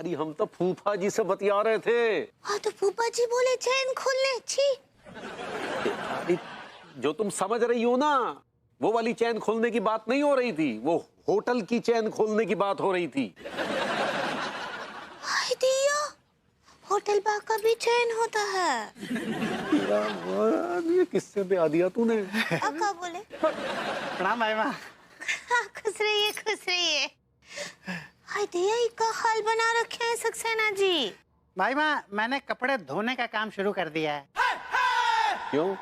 अरे हम तो फूफा जी से बतिया रहे थे। हाँ तो फूफा जी बोले चैन खोलने। छी। अरे जो तुम समझ रही हो ना, वो वाली चैन खोलने की बात नहीं हो रही थी, वो होटल की चैन खोलने की बात हो रही थी। हाय दिया, होटल बा का भी चैन होता है। ये किससे ब्याह दिया तूने? अक्का बोले। प्रणाम भाई माँ। हाँ, खुश रहिए खुश रहिए। हाय दिया, इका हाल बना रखे हैं सक्सेना जी। भाई माँ, मैंने कपड़े धोने का काम शुरू कर दिया है। क्यों,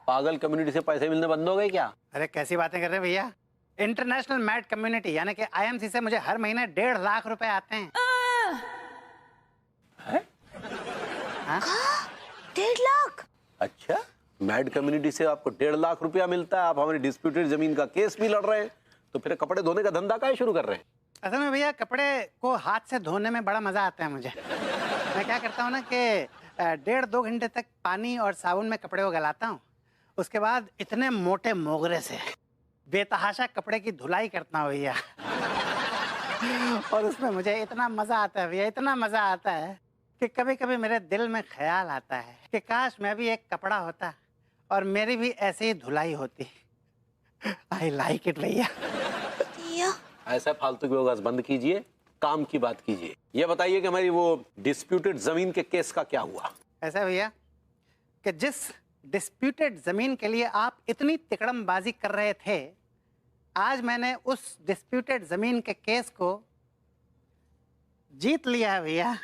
पागल कम्युनिटी से पैसे मिलने बंद हो गए क्या? अरे कैसी बातें कर रहे हैं भैया। इंटरनेशनल मैड कम्युनिटी यानी कि IMC से मुझे हर महीने 1.5 लाख रुपए आते हैं। है? हाँ? 1.5 लाख? अच्छा, मैड कम्युनिटी से आपको 1.5 लाख रुपया मिलता है, आप हमारी डिस्प्यूटेड जमीन का केस भी लड़ रहे हैं, तो फिर कपड़े धोने का धंधा काहे शुरू कर रहे हैं? असल में भैया, कपड़े को हाथ से धोने में बड़ा मजा आता है मुझे। मैं क्या करता हूँ ना कि 1.5-2 घंटे तक पानी और साबुन में कपड़े को गलाता हूँ, उसके बाद इतने मोटे मोगरे से बेतहाशा कपड़े की धुलाई करता हूँ भैया। और उसमें मुझे इतना मजा आता है भैया, इतना मजा आता है कि कभी कभी मेरे दिल में ख्याल आता है कि काश मैं भी एक कपड़ा होता और मेरी भी ऐसे ही धुलाई होती। आई लाइक इट भैया। दिया, ऐसा फालतू की बकवास बंद कीजिए, काम की बात कीजिए। ये बताइए कि हमारी वो डिस्प्यूटेड जमीन के केस का क्या हुआ? ऐसा भैया कि जिस डिस्प्यूटेड जमीन के लिए आप इतनी तिकड़मबाजी कर रहे थे, आज मैंने उस डिस्प्यूटेड जमीन के केस को जीत लिया है भैया।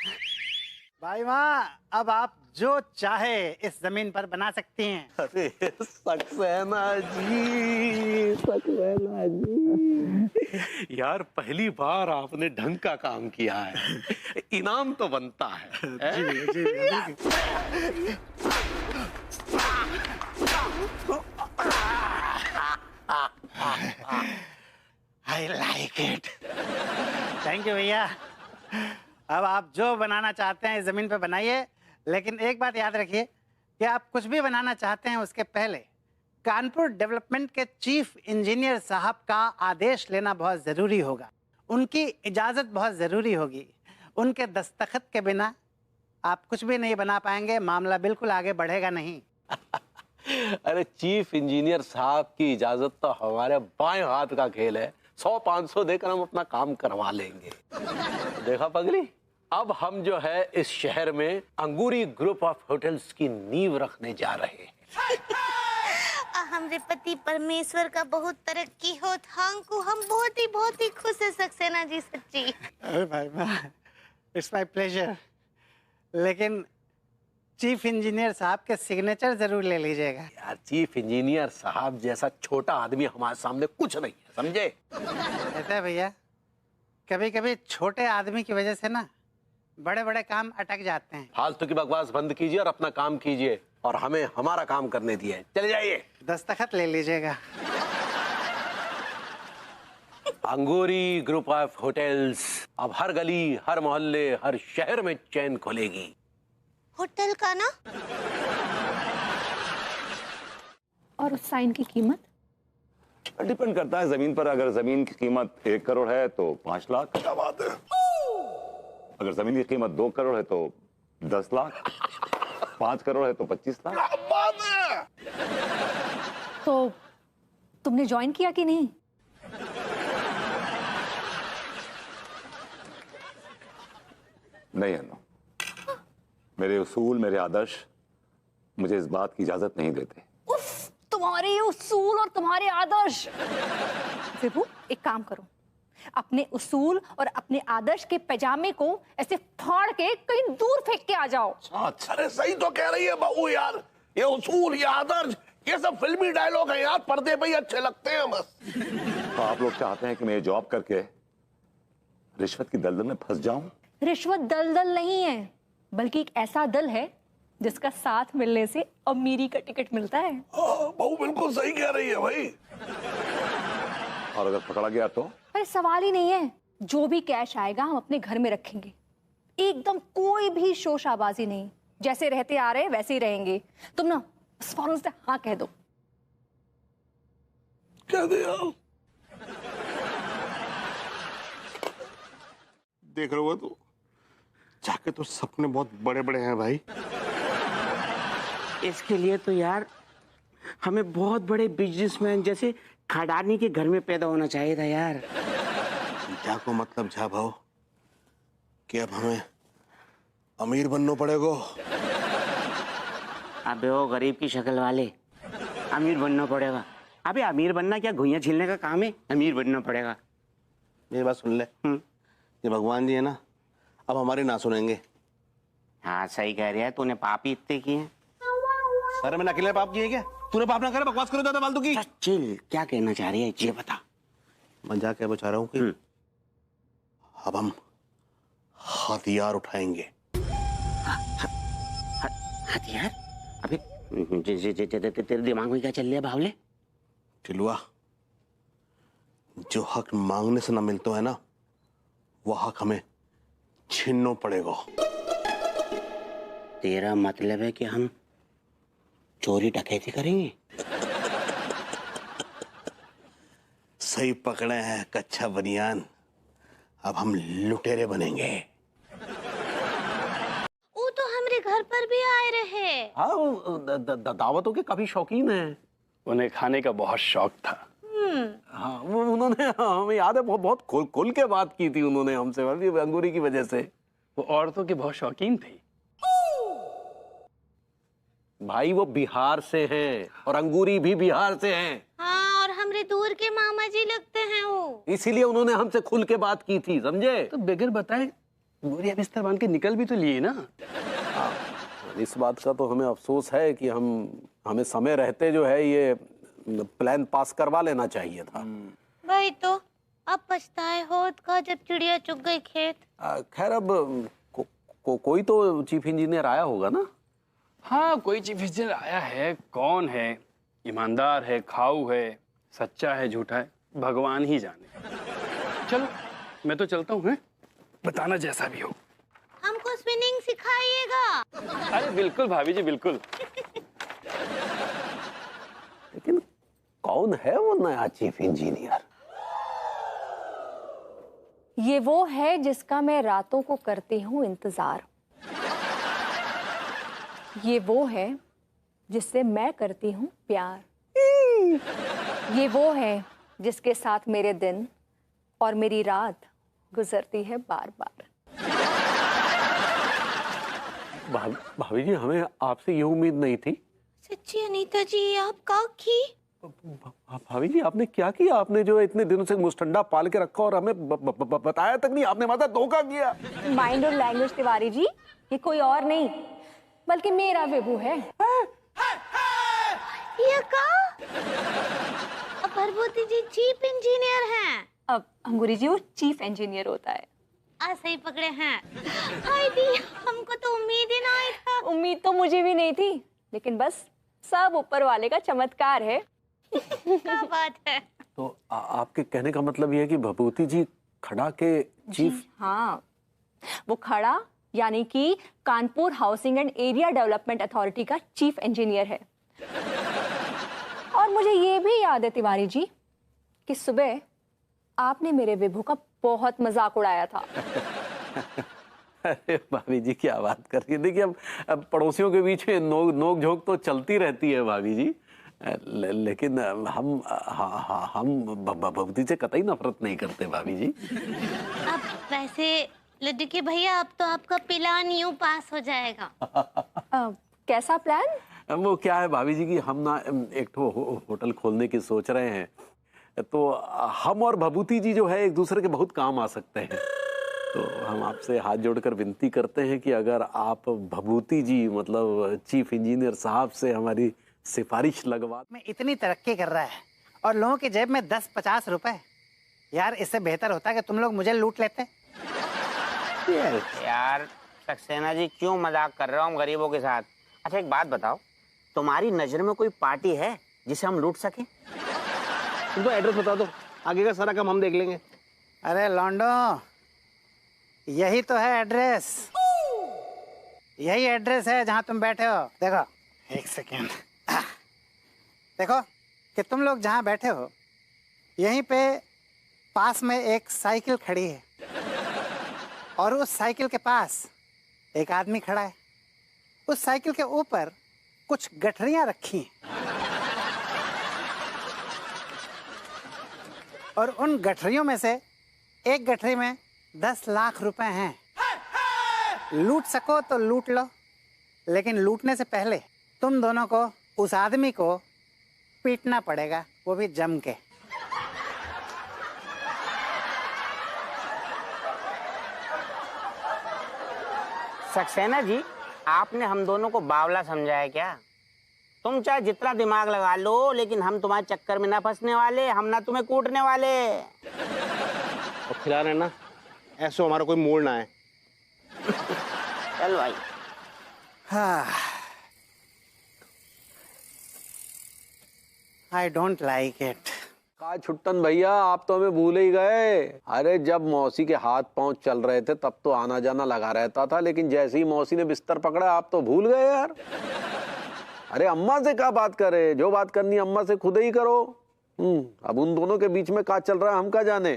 भाई माँ, अब आप जो चाहे इस जमीन पर बना सकती हैं। अरे सक्सेना जी, सक्सेना जी, यार पहली बार आपने ढंग का काम किया है, इनाम तो बनता है। जी जी। I like it. Thank you भैया। अब आप जो बनाना चाहते हैं इस जमीन पे बनाइए, लेकिन एक बात याद रखिए कि आप कुछ भी बनाना चाहते हैं उसके पहले कानपुर डेवलपमेंट के चीफ इंजीनियर साहब का आदेश लेना बहुत जरूरी होगा। उनकी इजाजत बहुत जरूरी होगी। उनके दस्तखत के बिना आप कुछ भी नहीं बना पाएंगे, मामला बिल्कुल आगे बढ़ेगा नहीं। अरे चीफ इंजीनियर साहब की इजाजत तो हमारे बाएं हाथ का खेल है, 100-500 देकर हम अपना काम करवा लेंगे। देखा पगली, अब हम जो है इस शहर में अंगूरी ग्रुप ऑफ होटल्स की नींव रखने जा रहे हैं। हमरे पति परमेश्वर का बहुत तरक्की हो थांकू, हम बहुत ही खुश है सक्सेना जी, सच्ची। अरे भाई माँ, इट्स माय प्लेजर, लेकिन चीफ इंजीनियर साहब के सिग्नेचर जरूर ले लीजिएगा। यार चीफ इंजीनियर साहब जैसा छोटा आदमी हमारे सामने कुछ नहीं है, समझे? कहते हैं भैया, कभी कभी छोटे आदमी की वजह से ना बड़े बड़े काम अटक जाते हैं। फालतू की बकवास बंद कीजिए और अपना काम कीजिए, और हमें हमारा काम करने दिए। चले जाइए। दस्तखत ले लीजिएगा। अंगूरी ग्रुप ऑफ होटल्स अब हर गली, हर मोहल्ले, हर शहर में चैन खोलेगी। होटल का ना? और उस साइन की कीमत? डिपेंड करता है जमीन पर। अगर जमीन की कीमत 1 करोड़ है तो 5 लाख। क्या बात है। अगर जमीन की कीमत 2 करोड़ है तो 10 लाख। 5 करोड़ है तो 25 लाख। क्या बात है। तो तुमने ज्वाइन किया कि नहीं? नहीं अन्नू, मेरे उसूल, मेरे आदर्श मुझे इस बात की इजाजत नहीं देते। उफ, तुम्हारे उसूल और तुम्हारे आदर्श। विभू, एक काम करो, अपने उसूल और अपने आदर्श के पैजामे को ऐसे फाड़ के कहीं दूर फेंक के आ जाओ। अच्छा, अरे सही तो कह रही है बहू यार, ये उसूल, ये आदर्श, ये सब फिल्मी डायलॉग है यार, पर्दे पे ही अच्छे लगते हैं बस। तो आप लोग चाहते हैं कि मैं जॉब करके रिश्वत की दलदल में फंस जाऊं? रिश्वत दलदल नहीं है, बल्कि एक ऐसा दल है जिसका साथ मिलने से अमीरी का टिकट मिलता है। बहू बिल्कुल सही कह रही है भाई। और अगर पकड़ा गया तो? अरे सवाल ही नहीं है, जो भी कैश आएगा हम अपने घर में रखेंगे, एकदम कोई भी शोशाबाजी नहीं, जैसे रहते आ रहे वैसे ही रहेंगे। तुम ना बस फौरन से हाँ कह दो। कह दे यार। देख रहे हो तू, बच्चा के तो सपने बहुत बड़े बड़े हैं भाई। इसके लिए तो यार हमें बहुत बड़े बिजनेसमैन जैसे खडानी के घर में पैदा होना चाहिए था यार। क्या को मतलब झा भाव कि अब हमें अमीर बनना पड़ेगा। अबे वो गरीब की शक्ल वाले, अमीर बनना पड़ेगा। अबे अमीर बनना क्या घुइयां छीलने का काम है? अमीर बनना पड़ेगा। मेरी बात सुन ले, ये भगवान जी है ना, अब हमारी ना सुनेंगे। हाँ सही कह रहा है, तूने पाप ही इतने किए हैं। अरे मैंने अकेले पाप किए क्या? तूने पाप ना करे, बकवास करो ज्यादा फालतू की। चिल, क्या कहना चाह रही है ये बता। मैं जाके बचा रहा हूँ कि अब हम हथियार उठाएंगे। हथियार? अबे तेरे दिमाग में क्या चल रहा है बावले? टिलुआ, जो हक मांगने से ना मिलता है ना, वो हक हमें छीनना पड़ेगा। तेरा मतलब है कि हम चोरी डकैती करेंगे? सही पकड़े हैं कच्चा बनियान, अब हम लुटेरे बनेंगे। वो तो हमारे घर पर भी आए रहे। हाँ, वो दावतों के काफी शौकीन हैं। उन्हें खाने का बहुत शौक था। हाँ, वो उन्होंने हमें याद है बहुत खुल के बात की थी उन्होंने हमसे, अभी अंगूरी की वजह से। वो औरतों के बहुत शौकीन थी। भाई वो बिहार से हैं और अंगूरी भी बिहार से हैं। हाँ, और हमरे दूर के मामा जी लगते हैं वो। इसीलिए उन्होंने हमसे खुल के बात की थी, समझे? तो बगैर बताए बोरिया बिस्तर बांध के निकल भी तो लिए ना। इस बात का तो हमें अफसोस है कि हमें समय रहते जो है ये प्लान पास करवा लेना चाहिए था। वही तो, अब पछताए होत का जब चिड़िया चुग गई खेत। खैर अब कोई तो चीफ इंजीनियर आया होगा ना? हाँ, कोई चीफ इंजीनियर आया है। कौन है? ईमानदार है, खाऊ है, सच्चा है, झूठा है, भगवान ही जाने। चलो मैं तो चलता हूँ, हैं? बताना जैसा भी हो। हमको स्विमिंग सिखाइएगा। अरे बिल्कुल भाभी जी, बिल्कुल। लेकिन कौन है वो नया चीफ इंजीनियर? ये वो है जिसका मैं रातों को करती हूँ इंतजार। ये वो है जिससे मैं करती हूँ प्यार। ये वो है जिसके साथ मेरे दिन और मेरी रात गुजरती है बार बार। भाभी जी, हमें आपसे ये उम्मीद नहीं थी। सच्ची अनीता जी, आप का की? भाभी जी, आपने क्या किया? आपने जो इतने दिनों से मुस्टंडा पाल के रखा और हमें बताया तक नहीं, आपने हमारा धोखा किया। माइंड और लैंग्वेज तिवारी जी, ये कोई और नहीं बल्कि मेरा विभू है। ये का? अब प्रभुति जी चीफ इंजीनियर हैं। अब अंगूरी जी वो चीफ इंजीनियर होता है। सही पकड़े हैं। हाय दी, हमको तो उम्मीद ही ना आई था। उम्मीद तो मुझे भी नहीं थी, लेकिन बस सब ऊपर वाले का चमत्कार है। क्या बात है। तो आपके कहने का मतलब ये है कि भभूति जी खड़ा के चीफ? हाँ, वो खड़ा यानी कि Kanpur housing and area development authority का चीफ इंजीनियर है। और मुझे ये भी याद है तिवारी जी कि सुबह आपने मेरे विभू का बहुत मजाक उड़ाया था। अरे भाभी जी, क्या बात कर रही है? देखिए, अब पड़ोसियों के बीच में नोक झोंक तो चलती रहती है भाभी जी, लेकिन हम भभूति से कतई नफरत नहीं करते भाभी जी। अब वैसे लड्डू के भैया, अब तो आपका प्लान यूं पास हो जाएगा। कैसा प्लान? वो क्या है भाभी जी कि हम ना एक तो होटल खोलने की सोच रहे हैं, तो हम और भभूति जी जो है एक दूसरे के बहुत काम आ सकते हैं। तो हम आपसे हाथ जोड़कर विनती करते हैं कि अगर आप भभूति जी मतलब चीफ इंजीनियर साहब से हमारी सिफारिश लगवा। में इतनी तरक्की कर रहा है और लोगों की जेब में 10-50 रुपए, यार इससे बेहतर होता कि तुम लोग मुझे लूट लेते। यार सक्सेना जी, क्यों मजाक कर रहे हो हम गरीबों के साथ? अच्छा एक बात बताओ, तुम्हारी नजर में कोई पार्टी है जिसे हम लूट सके? तुमको एड्रेस बता दो, आगे का सारा काम हम देख लेंगे। अरे लॉन्डो, यही तो है एड्रेस। यही एड्रेस है जहां तुम बैठे हो। देखो, एक सेकेंड, देखो कि तुम लोग जहां बैठे हो यहीं पे पास में एक साइकिल खड़ी है और उस साइकिल के पास एक आदमी खड़ा है, उस साइकिल के ऊपर कुछ गठरियां रखी हैं और उन गठरियों में से एक गठरी में 10 लाख रुपए हैं। लूट सको तो लूट लो, लेकिन लूटने से पहले तुम दोनों को उस आदमी को पीटना पड़ेगा, वो भी जम के। सक्सेना जी, आपने हम दोनों को बावला समझा है क्या? तुम चाहे जितना दिमाग लगा लो, लेकिन हम तुम्हारे चक्कर में ना फंसने वाले, हम ना तुम्हें कूटने वाले। और खिला रहे ना, ऐसे हमारा कोई मोड़ ना है। चल भाई। हाँ, आई डोंट लाइक इट। का छुट्टन भैया, आप तो हमें भूल ही गए। अरे जब मौसी के हाथ पांव चल रहे थे तब तो आना जाना लगा रहता था, लेकिन जैसे ही मौसी ने बिस्तर पकड़ा आप तो भूल गए यार। अरे अम्मा से क्या बात करे, जो बात करनी अम्मा से खुद ही करो। अब उन दोनों के बीच में क्या चल रहा है हम क्या जाने।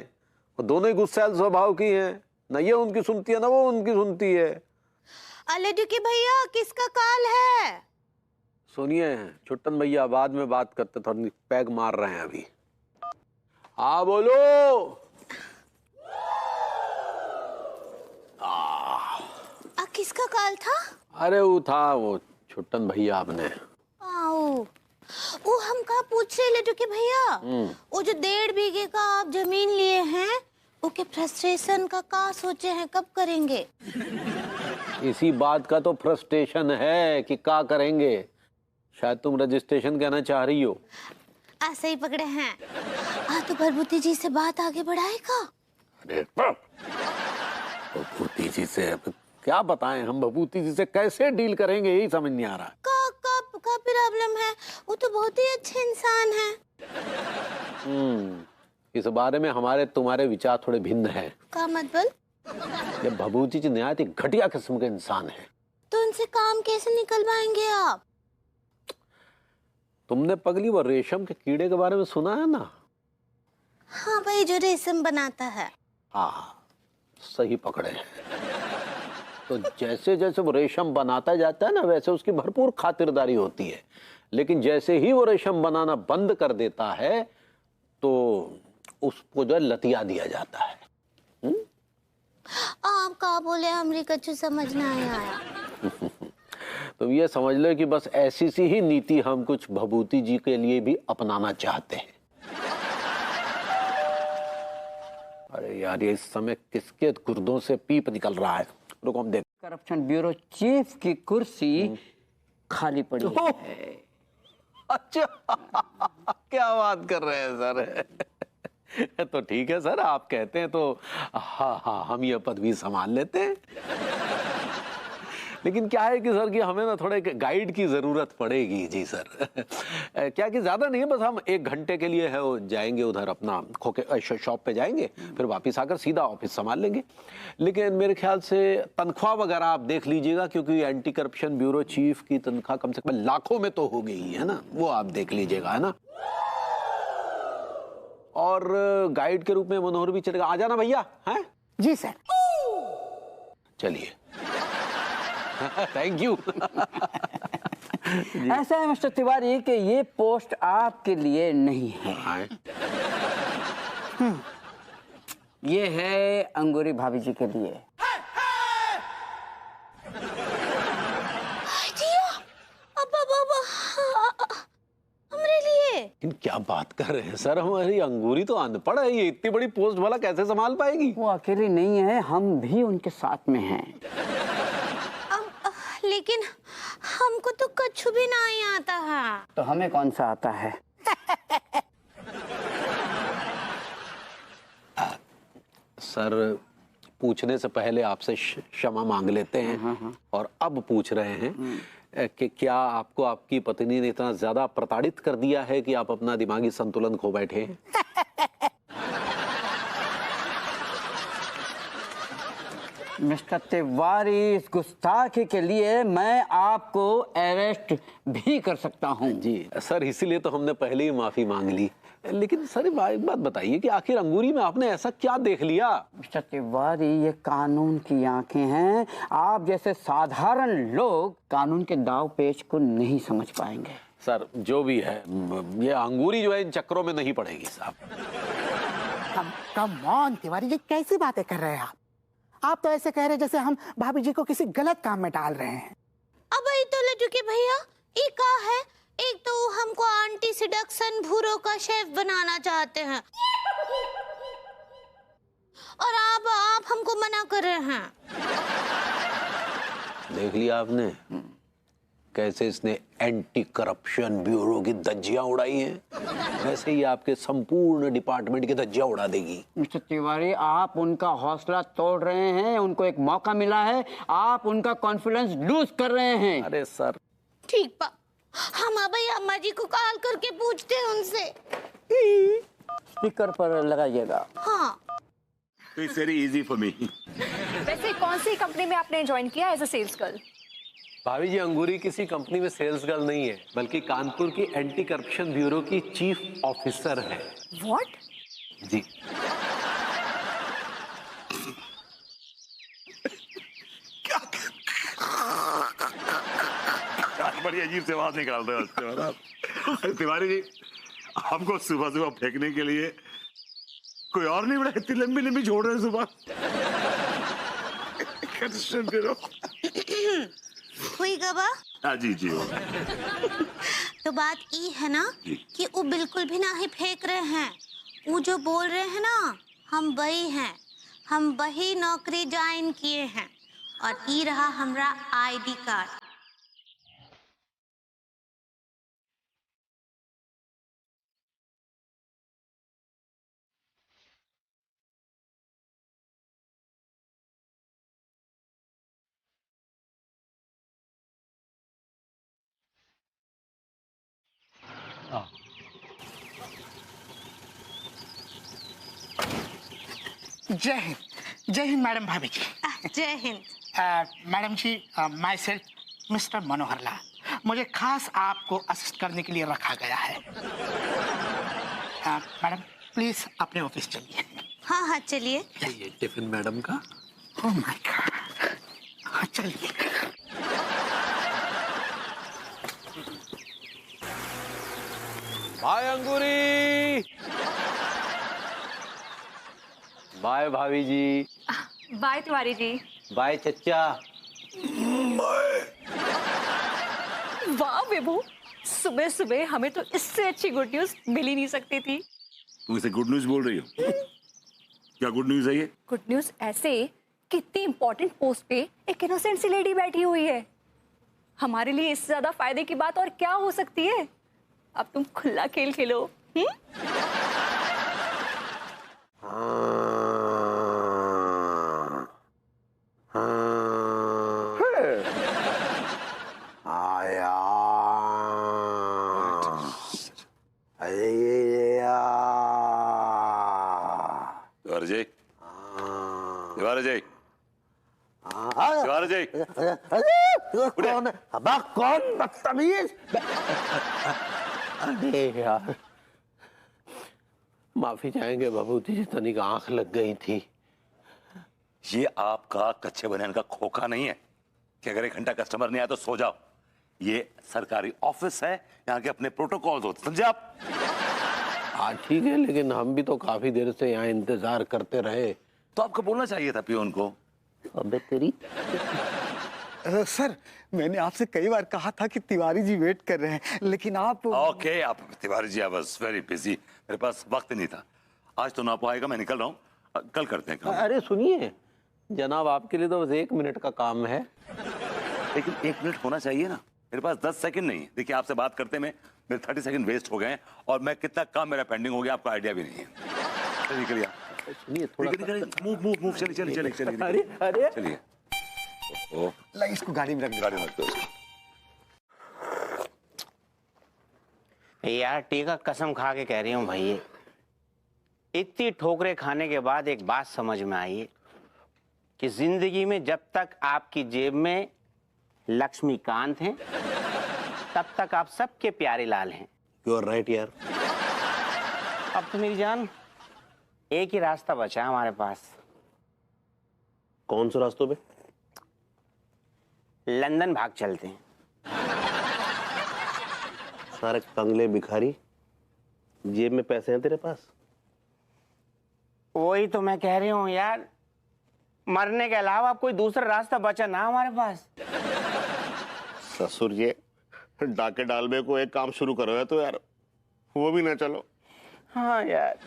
वो दोनों ही गुस्सैल स्वभाव की हैं, न ये उनकी सुनती है ना वो उनकी सुनती है। अले दुखी भैया, किसका कॉल है? सुनिए छुट्टन भैया, बाद में बात करते, थोड़ी पैग मार रहे हैं अभी। हाँ बोलो। किसका कॉल था? अरे वो था वो छुट्टन भैया आपने। वो हम कहा पूछ रहे ले दुखी भैया, वो जो 1.5 बीघे का आप जमीन लिए हैं, ओके फ्रस्ट्रेशन का क्या सोचे हैं, कब करेंगे? इसी बात का तो फ्रस्ट्रेशन है कि क्या करेंगे। शायद तुम रजिस्ट्रेशन कहना चाह रही हो। ऐसे ही पकड़े हैं। तो भभूति जी से बात आगे बढ़ाएगा? अरे भभूति जी से क्या बताएं, हम भभूति जी से कैसे डील करेंगे यही समझ नहीं आ रहा। का प्रॉब्लम है? वो तो बहुत ही अच्छे इंसान है। इस बारे में हमारे तुम्हारे विचार थोड़े भिन्न हैं। का मतलब? ये भभूति जी निहायत ही घटिया किस्म के इंसान है। तो उनसे काम कैसे निकलवाएंगे आप? तुमने पगली वो रेशम के कीड़े के बारे में सुना है ना? हाँ भाई, जो रेशम बनाता है। हाँ सही पकड़े। तो जैसे जैसे वो रेशम बनाता जाता है ना, वैसे उसकी भरपूर खातिरदारी होती है, लेकिन जैसे ही वो रेशम बनाना बंद कर देता है तो उसको जो लतिया दिया जाता है। आप का बोले, हमरी कछु समझ ना आया। तो ये समझ लो कि बस ऐसी सी ही नीति हम कुछ भभूति जी के लिए भी अपनाना चाहते हैं। अरे यार, ये इस समय किसके गुर्दों से पीप निकल रहा है। रुको हम देख। करप्शन ब्यूरो चीफ की कुर्सी खाली पड़ी है। अच्छा क्या बात कर रहे हैं सर। तो ठीक है सर, आप कहते हैं तो हाँ हम ये पदवी संभाल लेते हैं। लेकिन क्या है कि सर कि हमें ना थोड़े गाइड की जरूरत पड़ेगी। जी सर। क्या कि ज्यादा नहीं है, बस हम 1 घंटे के लिए है वो जाएंगे उधर, अपना खोके शॉप पे जाएंगे, फिर वापस आकर सीधा ऑफिस संभाल लेंगे। लेकिन मेरे ख्याल से तनख्वाह वगैरह आप देख लीजिएगा, क्योंकि एंटी करप्शन ब्यूरो चीफ की तनख्वाह कम से कम लाखों में तो हो गई है ना, वो आप देख लीजिएगा, है ना। और गाइड के रूप में मनोहर भी चलेगा। आ जाना भैया। हैं जी सर। चलिए। Thank you. ऐसा है मिस्टर तिवारी कि ये पोस्ट आपके लिए नहीं है। ये है अंगूरी भाभी जी के लिए। हमरे लिए? लेकिन क्या बात कर रहे हैं सर, हमारी अंगूरी तो अनपढ़ है, ये इतनी बड़ी पोस्ट वाला कैसे संभाल पाएगी? वो अकेली नहीं है, हम भी उनके साथ में हैं। लेकिन हमको तो कुछ भी नहीं आता है। तो हमें कौन सा आता है? सर पूछने से पहले आपसे क्षमा मांग लेते हैं। और अब पूछ रहे हैं कि क्या आपको आपकी पत्नी ने इतना ज्यादा प्रताड़ित कर दिया है कि आप अपना दिमागी संतुलन खो बैठे हैं? मिस्टर तिवारी, इस गुस्ताखी के लिए मैं आपको अरेस्ट भी कर सकता हूँ। जी सर, इसीलिए तो हमने पहले ही माफी मांग ली। लेकिन सर एक बात बताइए कि आखिर अंगूरी में आपने ऐसा क्या देख लिया? मिस्टर तिवारी, ये कानून की आंखें हैं। आप जैसे साधारण लोग कानून के दाव पेच को नहीं समझ पाएंगे। सर जो भी है, ये अंगूरी जो है इन चक्करों में नहीं पड़ेगी साहब। कम ऑन तिवारी जी, कैसी बातें कर रहे हैं आप तो ऐसे कह रहे हैं जैसे हम भाभी जी को किसी गलत काम में डाल रहे हैं। अब ये तो लड्डू के भैया ये का है, एक तो हमको आंटी सिडक्शन भूरो का शेफ बनाना चाहते हैं और आप हमको मना कर रहे हैं। देख लिया आपने कैसे इसने एंटी करप्शन ब्यूरो की धज्जियां उड़ाई हैं। वैसे ही आपके संपूर्ण डिपार्टमेंट की धज्जियां उड़ा देगी। मिस्टर तिवारी, आप उनका हौसला तोड़ रहे हैं। उनको एक मौका मिला है, आप उनका कॉन्फिडेंस लूज कर रहे हैं। अरे सर ठीक बा, हम अब अम्मा जी को कॉल करके पूछते हैं उनसे। स्पीकर पर लगाइएगा। हाँ it's very easy for me. वैसे कौन सी कंपनी में आपने ज्वाइन किया एज अ सेल्स गर्ल? भाभी जी, अंगूरी किसी कंपनी में सेल्स गर्ल नहीं है, बल्कि कानपुर की एंटी करप्शन ब्यूरो की चीफ ऑफिसर है। व्हाट? जी बड़ी अजीब से आवाज निकाल रहे हो आप। तिवारी जी, हमको सुबह सुबह फेंकने के लिए कोई और नहीं बड़ा, इतनी लंबी लंबी छोड़ रहे हैं सुबह। हुई गबा। हाँ जी जी। तो बात ये है ना कि वो बिल्कुल भी ना ही फेंक रहे हैं। वो जो बोल रहे हैं ना, हम वही हैं, हम वही नौकरी ज्वाइन किए हैं और ये रहा हमारा आईडी कार्ड। जय हिंद मैडम भाभी जी। जय हिंद। मैडम जी, myself mister Manohar Lal, मुझे खास आपको असिस्ट करने के लिए रखा गया है। मैडम प्लीज अपने ऑफिस चलिए। हाँ हाँ चलिए। ये टिफिन मैडम का। ओह माय गॉड, हाँ चलिए। बाय अंगूरी। बाय भाभी जी। बाय तिवारी जी। बाय चच्चा। वाह विभू, सुबह सुबह हमें तो इससे अच्छी गुड न्यूज मिल ही नहीं सकती थी। तुम इसे गुड न्यूज बोल रही हो? क्या गुड न्यूज है ये? गुड न्यूज ऐसे कि इतनी इंपॉर्टेंट पोस्ट पे एक इनोसेंट सी लेडी बैठी हुई है। हमारे लिए इससे ज्यादा फायदे की बात और क्या हो सकती है? अब तुम खुला खेल खेलो। आया। शिवाजी, शिवाजी, कौन है? अबा कौन बदतमीज? अरे यार, माफी चाहेंगे बाबूजी जी, तनिक आंख लग गई थी। ये आपका कच्चे बनियान का खोखा नहीं है कि अगर 1 घंटा कस्टमर नहीं आया तो सो जाओ। ये सरकारी ऑफिस है, यहाँ के अपने प्रोटोकॉल्स होते, समझे आप? हाँ ठीक है, लेकिन हम भी तो काफी देर से यहाँ इंतजार करते रहे। तो आपको बोलना चाहिए था पियोन को। अबे तेरी। सर, मैंने आपसे कई बार कहा था कि तिवारी जी वेट कर रहे हैं, लेकिन आप ओके, आप Tiwari ji, I was very busy, मेरे पास वक्त नहीं था। आज तो ना पाएगा, मैं निकल रहा हूँ, कल करते हैं काम। अरे सुनिए जनाब, आपके लिए तो बस 1 मिनट का काम है। लेकिन 1 मिनट होना चाहिए ना, मेरे पास 10 सेकंड नहीं है। देखिए, आपसे बात करते में मेरे 30 सेकंड वेस्ट हो गए हैं और मैं कितना काम मेरा पेंडिंग हो गया आपको आइडिया भी नहीं है। निकलिए, सुनिए थोड़ा मूव, चलिए। अरे अरे चलिए, ओ इसको गाड़ी में रख दो। गाड़ी में रख दो। यार टीका कसम खा के कह रही हूँ भाई, इतनी ठोकरें खाने के बाद एक बात समझ में आई है कि जिंदगी में जब तक आपकी जेब में लक्ष्मीकांत हैं, तब तक आप सबके प्यारे लाल हैं। यू आर राइट यार। अब तो मेरी जान एक ही रास्ता बचा है हमारे पास। कौन से रास्तों पे? लंदन भाग चलते हैं। सारे कंगले भिखारी, जेब में पैसे हैं तेरे पास? वही तो मैं कह रही हूँ यार, मरने के अलावा कोई दूसरा रास्ता बचा ना हमारे पास। ससुर जी, डाके डालबे को एक काम शुरू करो है तो यार वो भी ना चलो। हाँ यार।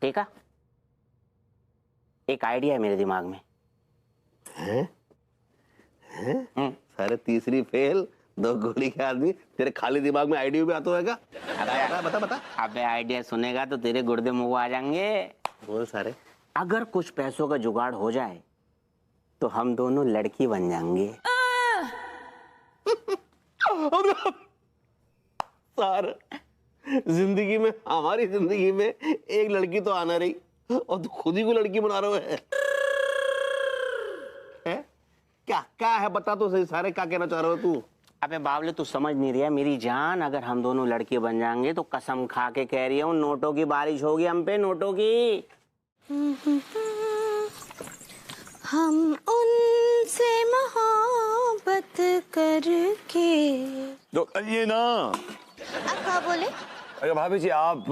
ठीक है, एक आइडिया है मेरे दिमाग में। हैं? सारे तीसरी फेल, 2 गोली के आदमी, तेरे खाली दिमाग में आइडिया भी आता है क्या? बता बता। अबे आइडिया सुनेगा तो तेरे गुर्दे मुंह आ जाएंगे। बोल सारे। अगर कुछ पैसों का जुगाड़ हो जाए तो हम दोनों लड़की बन जाएंगे। सार, जिंदगी में, हमारी जिंदगी में एक लड़की तो आना रही और तू खुद ही को लड़की बना रहे है? क्या है बता तो सही, सारे क्या कहना चाह रहे हो तू? अबे बावले तू समझ नहीं रहा मेरी जान, अगर हम दोनों लड़के बन जाएंगे तो कसम खा के कह रही हूँ नोटों की बारिश होगी हम पे, नोटों की। हम उनसे मोहब्बत करके। तो ये ना, आप क्या बोले? अरे भाभी जी, आप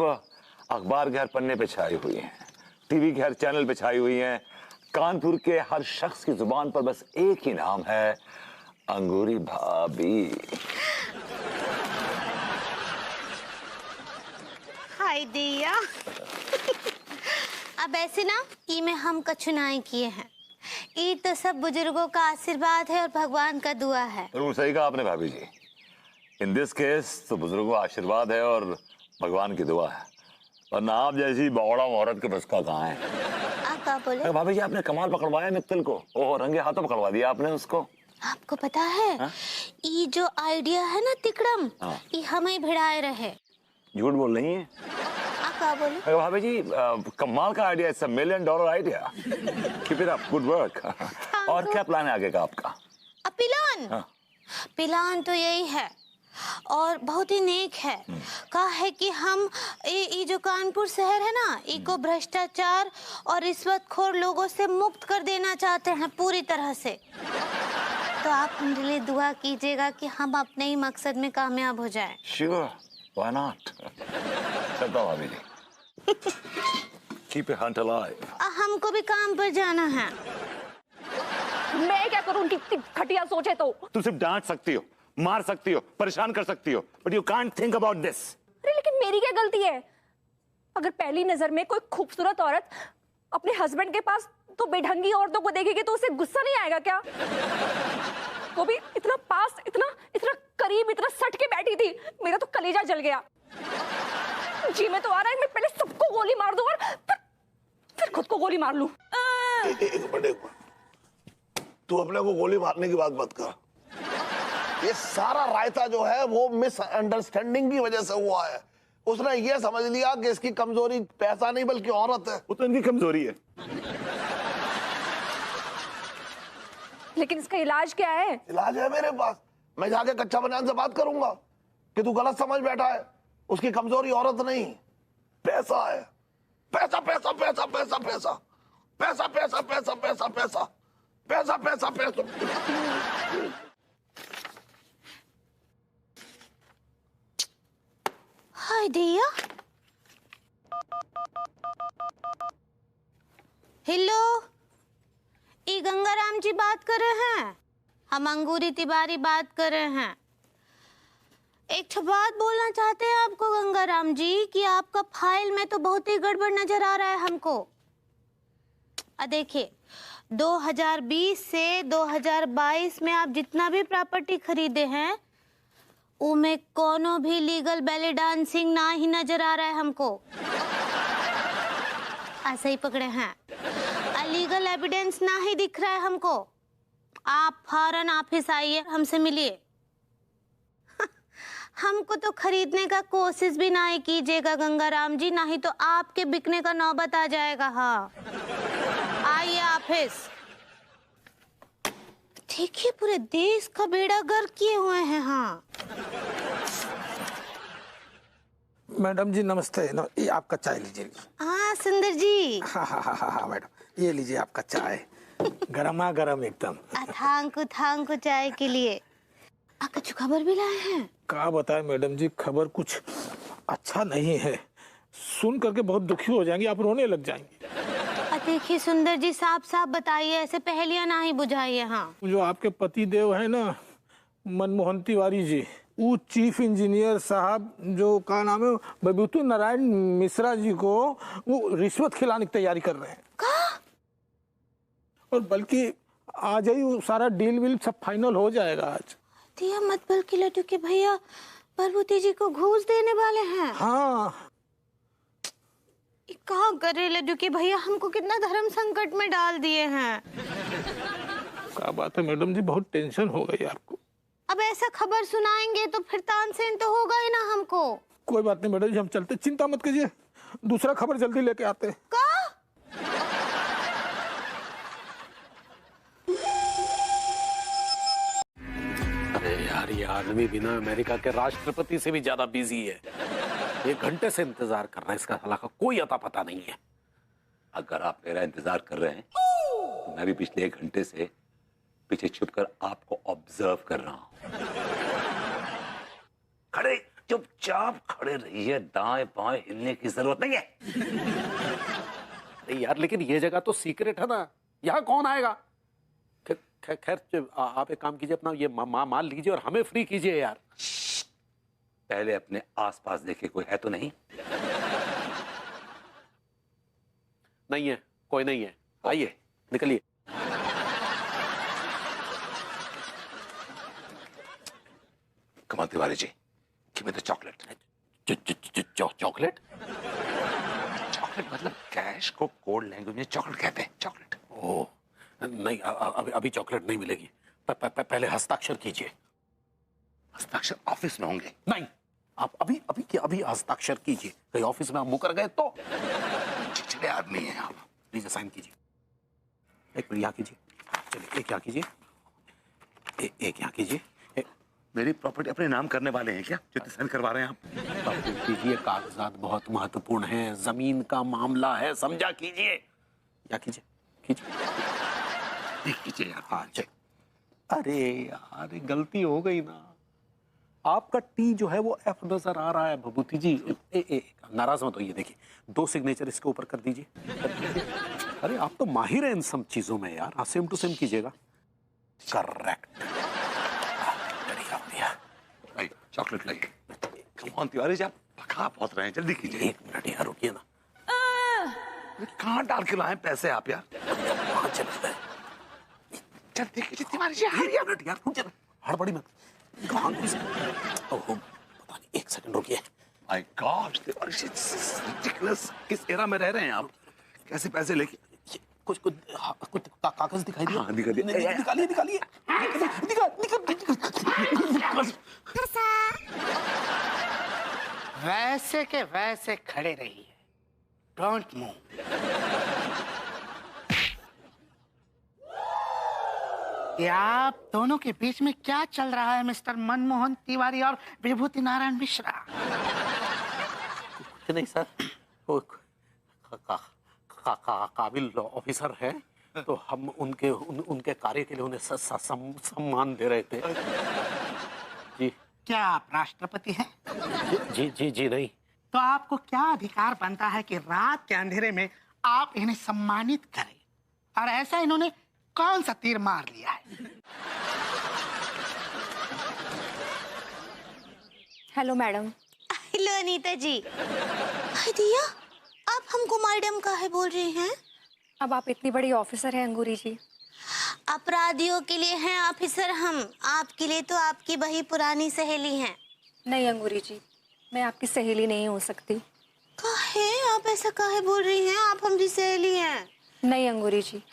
अखबार के हर पन्ने पे छाई हुई हैं, टीवी के हर चैनल पे छाई हुई हैं, कानपुर के हर शख्स की जुबान पर बस एक ही नाम है, अंगूरी भाभी। हाय दिया। अब ऐसे ना ई में हम कछु नहीं किए हैं, ई तो सब बुजुर्गों का आशीर्वाद है और भगवान का दुआ है। बिल्कुल सही कहा आपने भाभी जी। इन दिस केस तो बुजुर्गों का आशीर्वाद है और भगवान की दुआ है, वरना आप जैसी बौड़ा औरत के बस का कहाँ है। आप क्या बोले? अरे भाभी जी, आपने कमाल पकड़वाया मित्तल को, ओह रंगे हाथों पकड़वा दिया आपने उसको। आपको पता है ये जो आइडिया है ना तिकड़म, ये हमें भिड़ाए रहे। झूठ बोल रही हैं आप क्या बोले? अरे भाभी जी, कमाल का idea, it's $1 million idea. Keep it up, good work. और क्या प्लान है आगे का आपका? पिलान पिलान तो यही है और बहुत ही नेक है। कहा है कि हम ये जो कानपुर शहर है ना, इको भ्रष्टाचार और रिश्वतखोर लोगों से मुक्त कर देना चाहते हैं पूरी तरह से। तो आप मेरे लिए दुआ कीजिएगा कि हम अपने ही मकसद में कामयाब हो जाएं। Sure, why not. चलता हूं भाभी जी। Keep it hunt alive. हमको भी काम पर जाना है। मैं क्या करूं? कितनी घटिया सोचे तो। तुम सिर्फ डांट सकती हो, मार सकती हो, परेशान कर सकती हो, but you can't think about this. अरे लेकिन मेरी क्या गलती है? अगर पहली नजर में कोई खूबसूरत औरत अपने हस्बैंड के पास तो बेढंगी औरतों को देखेगी तो उसे गुस्सा नहीं आएगा क्या? वो भी इतना पास, इतना इतना करीब, इतना सट के बैठी थी, मेरा तो कलेजा जल गया। जी में तो आ रहा है मैं पहले सबको गोली मार दूं और फिर खुद को गोली मार लूं। एक मिनट, तू अपने को गोली मारने की बात मत कर। ये सारा रायता जो है वो मिसअंडरस्टैंडिंग की वजह से हुआ है। उसने ये समझ लिया कि इसकी कमजोरी पैसा नहीं बल्कि औरत है। वो तो इनकी कमजोरी है। लेकिन इसका इलाज क्या है? इलाज है मेरे पास। मैं जाके कच्चा बनियान से बात करूंगा कि तू गलत समझ बैठा है। उसकी कमजोरी औरत नहीं, पैसा है। पैसा पैसा पैसा पैसा पैसा पैसा पैसा पैसा पैसा पैसा पैसा पैसा पैसा। हाय दिया। हेलो, ई गंगाराम जी बात कर रहे हैं? हम अंगूरी तिवारी बात कर रहे हैं। एक बात बोलना चाहते हैं आपको गंगाराम जी कि आपका फाइल में तो बहुत ही गड़बड़ नजर आ रहा है हमको। देखिए, 2020 से 2022 में आप जितना भी प्रॉपर्टी खरीदे हैं उनमें कोनो भी लीगल बैले डांसिंग ना ही नजर आ रहा है हमको। ऐसे ही पकड़े हैं, लीगल एविडेंस ना ही दिख रहा है हमको। आप फौरन ऑफिस आइए, हमसे मिलिए। हमको तो खरीदने का कोशिश भी ना ही कीजिएगा गंगाराम जी, नहीं तो आपके बिकने का नौबत आ जाएगा। हाँ, आइए ऑफिस। देखिए पूरे देश का बेड़ा गर्क किए हुए हैं। हाँ मैडम जी नमस्ते। ये आपका चाय लीजिए। हाँ सुंदर जी। हाँ मैडम, ये लीजिए आपका चाय, गरमा गरम एकदम। थांकू चाय के लिए। आपका कुछ खबर भी लाए हैं? क्या बताएं मैडम जी, खबर कुछ अच्छा नहीं है। सुन करके बहुत दुखी हो जाएंगे, आप रोने लग जाएंगे। देखिए सुंदर जी, साफ साफ बताइए, ऐसे पहेलियां ना ही बुझाइए। हाँ, जो आपके पति देव है ना, मनमोहन तिवारी जी, वो चीफ इंजीनियर साहब जो का नाम है विभूति नारायण मिश्रा जी को वो रिश्वत खिलाने की तैयारी कर रहे हैं। और बल्कि आज ही वो सारा डील विल सब फाइनल हो जाएगा आज। दिया मत बल्कि लड्डू के भैया प्रभुति जी को घूस देने वाले हैं। हाँ, कहाँ करे लड्डू के भैया, हमको कितना धर्म संकट में डाल दिए हैं। क्या बात है मैडम जी, बहुत टेंशन हो गई आपको। अब ऐसा खबर सुनाएंगे तो फिर तानसेन तो होगा ही ना हमको। कोई बात नहीं मैडम जी, हम चलते, चिंता मत कीजिए, दूसरा खबर जल्दी लेके आते हैं। अरे यार, ये आदमी बिना अमेरिका के राष्ट्रपति से भी ज्यादा बिजी है। 1 घंटे से इंतजार कर रहे हैं, इसका साला का कोई अता पता नहीं है। अगर आप मेरा इंतजार कर रहे हैं तो मैं भी पिछले 1 घंटे से पीछे छुपकर आपको ऑब्जर्व कर रहा हूं। खड़े चुपचाप खड़े रहिए, दाएं बाएं हिलने की जरूरत नहीं है। अरे यार, लेकिन ये जगह तो सीक्रेट है ना, यहाँ कौन आएगा? खैर आप एक काम कीजिए, अपना ये माल लीजिए और हमें फ्री कीजिए यार। पहले अपने आसपास देखे, कोई है तो नहीं? नहीं है, कोई नहीं है। आइए, निकलिए। Kamal Tiwari ji, give me the chocolate. Chocolate? Chocolate मतलब कैश को कोड लैंग्वेज में चॉकलेट कहते हैं। चॉकलेट? ओह नहीं, अभी चॉकलेट नहीं मिलेगी। पहले हस्ताक्षर कीजिए। हस्ताक्षर ऑफिस में होंगे? नहीं, आप अभी हस्ताक्षर कीजिए। कहीं ऑफिस में आप मुकर गए तो? चिड़चिड़े आदमी हैं आप। प्लीज साइन कीजिए। एक मिनट यहाँ कीजिए। चलिए, एक यहाँ कीजिए, एक यहाँ कीजिए। मेरी प्रॉपर्टी अपने नाम करने वाले हैं क्या, जो साइन करवा रहे हैं आप? कीजिए, कागजात बहुत महत्वपूर्ण हैं, जमीन का मामला है, समझा कीजिए। या कीजिए, कीजिए यार। हाँ चल। अरे यार, गलती हो गई ना। आपका टी जो है वो एफ नजर आ रहा है भभूति जी। नाराज मत होइए, देखिए 2 सिग्नेचर इसके ऊपर कर दीजिए। अरे आप तो माहिर हैं इन सब चीजों में यार। हाँ, सेम टू सेम कीजिएगा। करेक्ट। चॉकलेट लाइए। कौन तिवारी जी, आप पका बहुत रहे हैं, जल्दी कीजिए। 1 मिनट यार, रुकिए ना। कहाँ डाल के लाए पैसे आप यार? जल्दी कीजिए तिवारी जी। 1 मिनट यार, रुक जा, हड़बड़ी मत। कहाँ घुस? ओहो, पता नहीं, 1 सेकंड रुकिए। My god Tiwari ji, ridiculous. किस एरा में रह रहे हैं आप? कैसे पैसे लेके? कुछ कागज दिखाई दिया? हाँ, दिखा दिया। निकालिए। वैसे के वैसे खड़े रहिए, डोंट मूव। ये आप दोनों के बीच में क्या चल रहा है मिस्टर मनमोहन तिवारी और विभूति नारायण मिश्रा? नहीं सर, वो काबिल ऑफिसर है, तो हम उनके कार्य के लिए उन्हें सम्मान दे रहे थे। जी। क्या आप राष्ट्रपति हैं? जी नहीं। तो आपको क्या अधिकार बनता है कि रात के अंधेरे में आप इन्हें सम्मानित करें? और ऐसा इन्होंने कौन सा तीर मार लिया है? Hello madam. हेलो अनीता जी। हाय दिया, आप हमको मैडम काहे बोल रहे हैं? अब आप इतनी बड़ी ऑफिसर हैं अंगूरी जी। अपराधियों के लिए हैं ऑफिसर हम, आपके लिए तो आपकी वही पुरानी सहेली हैं। नहीं अंगूरी जी, मैं आपकी सहेली नहीं हो सकती। काहे आप ऐसा काहे बोल रही हैं? आप हमारी सहेली हैं। नहीं अंगूरी जी,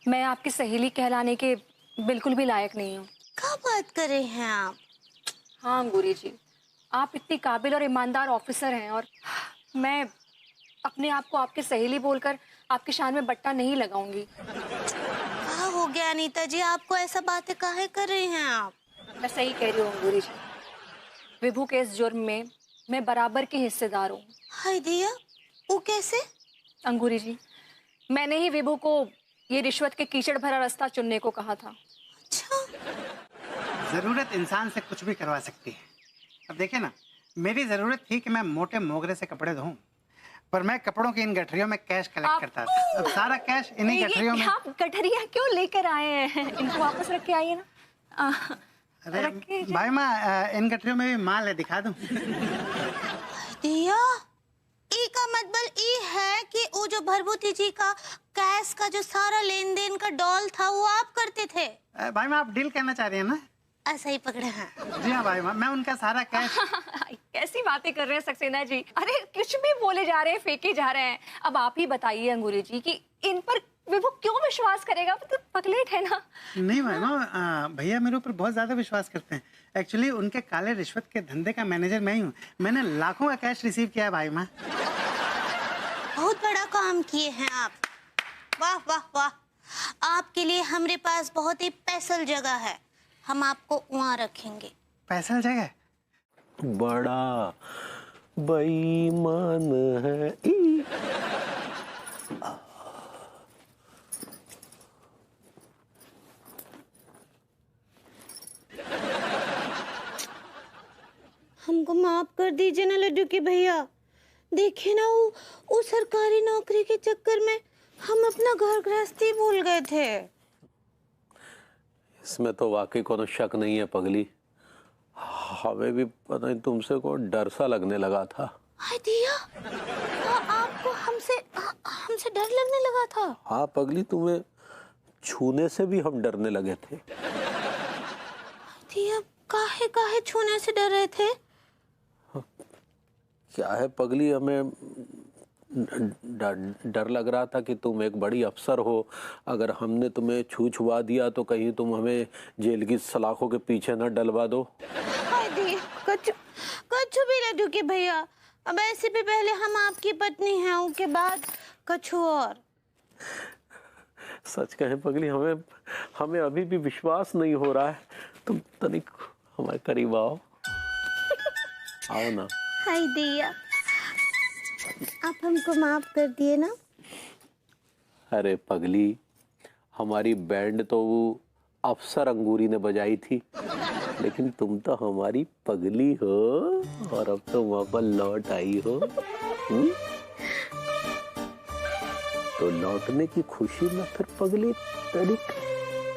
मैं आपकी सहेली कहलाने के बिल्कुल भी लायक नहीं हूँ। क्या बात कर रहे हैं आप? हाँ अंगूरी जी, आप इतनी काबिल और ईमानदार ऑफिसर हैं और मैं अपने आप को आपकी सहेली बोलकर आपकी शान में बट्टा नहीं लगाऊंगी। क्या हो गया अनीता जी, आपको ऐसा बातें काहे कर रही हैं आप? मैं सही कह रही हूँ अंगूरी जी, विभू के इस जुर्म में मैं बराबर की हिस्सेदार हूँ। हाय दिया, वो कैसे? अंगूरी जी, मैंने ही विभू को ये रिश्वत के कीचड़ भरा रास्ता चुनने को कहा था। अच्छा, जरूरत इंसान से कुछ भी करवा सकती है। अब देखिए ना, मेरी जरूरत थी कि मैं मोटे मोगरे से कपड़े धोऊं, पर मैं कपड़ों की इन गठरियों में कैश कलेक्ट करता था। अब सारा कैश इन्हीं गठरियों में। आप गठरियाँ क्यों लेकर आए हैं? इनको वापस रख के आइए ना। अरे भाई माँ, इन गठरियों में भी माल है, दिखा दूं? दिया, ई का मतलब ई है कि वो जो भरभूति जी का कैश का जो सारा लेन देन का डॉल था वो आप करते थे? भाई माँ, आप डील करना चाह रही हैं ना? ऐसा ही पकड़े हैं। जी हाँ भाई माँ, मैं उनका सारा कैश। कैसी बातें कर रहे हैं सक्सेना जी? अरे कुछ भी बोले जा रहे हैं, फेंके जा रहे हैं। अब आप ही बताइए अंगूरी जी कि इन पर विभू क्यों विश्वास करेगा? वो तो पगलेट है ना। नहीं भाई माँ, भैया मेरे ऊपर बहुत ज्यादा विश्वास करते हैं। एक्चुअली उनके काले रिश्वत के धंधे का मैनेजर मैं ही हूँ। मैंने लाखों का कैश रिसीव किया है भाई माँ। बहुत बड़ा काम किए हैं आप। वाह वाह वाह। आपके लिए हमारे पास बहुत ही स्पेशल जगह है, हम आपको वहाँ रखेंगे। स्पेशल जगह? बड़ा बेईमान है। हमको माफ कर दीजिए ना लड्डू के भैया। देखिए ना, वो सरकारी नौकरी के चक्कर में हम अपना घर गृहस्थी भूल गए थे। इसमें तो वाकई कोनो शक नहीं है पगली, हमें भी पता नहीं तुमसे को डर सा लगने लगा था। हाय दिया, आपको हमसे डर लगने लगा था? हाँ पगली, तुम्हें छूने से भी हम डरने लगे थे। दिया, काहे काहे छूने से डर रहे थे? क्या है पगली, हमें डर लग रहा था कि तुम एक बड़ी अफसर हो, अगर हमने तुम्हें छुआ दिया तो कहीं तुम हमें जेल की सलाखों के पीछे न डलवा दो। कछु भी लड्डू के भैया, अब ऐसे भी पहले हम आपकी पत्नी हैं, उसके बाद कछु और। सच कहें पगली, हमें अभी भी विश्वास नहीं हो रहा है। तुम तनिक हमारे करीब आओ ना। हाय दिया, आप हमको माफ कर दिए ना? अरे पगली, हमारी बैंड तो वो अफसर अंगूरी ने बजाई थी, लेकिन तुम तो हमारी पगली हो और अब तो वापस लौट आई हो। तो लौटने की खुशी में फिर पगली तनिक